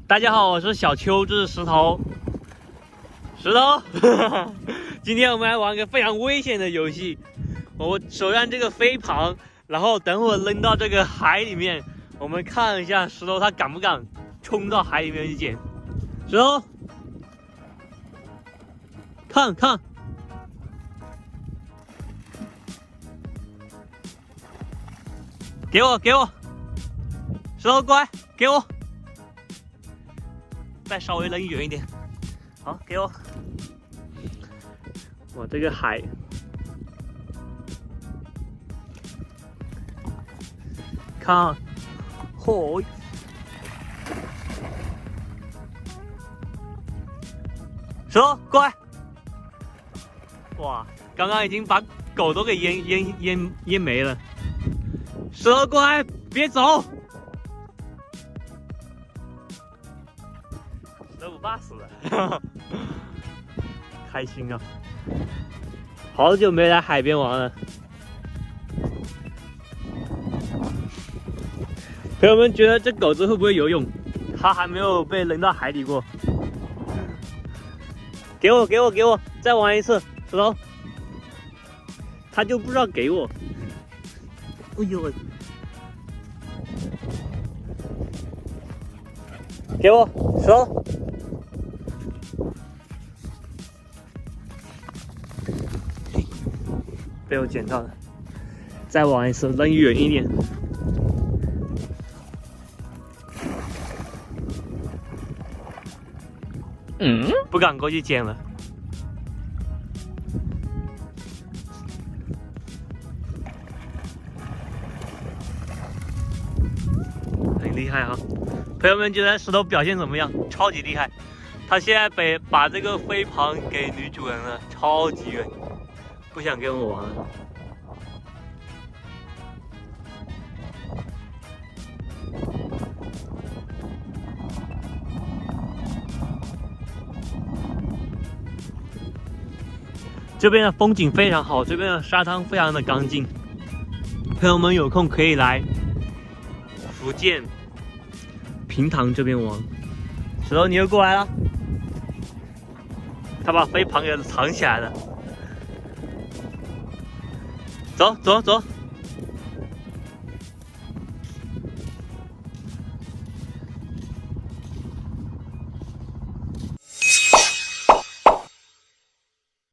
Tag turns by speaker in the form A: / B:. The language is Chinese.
A: 大家好，我是小邱，这是石头。石头，今天我们来玩个非常危险的游戏。我手上这个飞盘，然后等会扔到这个海里面，我们看一下石头他敢不敢冲到海里面去捡。石头，看，给我，石头乖，给我。再稍微扔远一点，好，给我。我这个海，看，嚯！石头过来！哇，刚刚已经把狗都给淹没了。石头过来，别走！都怕死了，开心啊！好久没来海边玩了。朋友们觉得这狗子会不会游泳？它还没有被扔到海里过。给我，再玩一次，石头。它就不知道给我。哎呦！给我，石头。被我捡到了，再玩一次，扔远一点。不敢过去捡了。很厉害啊！朋友们觉得石头表现怎么样？超级厉害！他现在把这个飞盘给女主人了，超级远。不想跟我玩了。这边的风景非常好，这边的沙滩非常的干净。朋友们有空可以来福建平塘这边玩。石头，你又过来了。他把飞盘给藏起来了。走。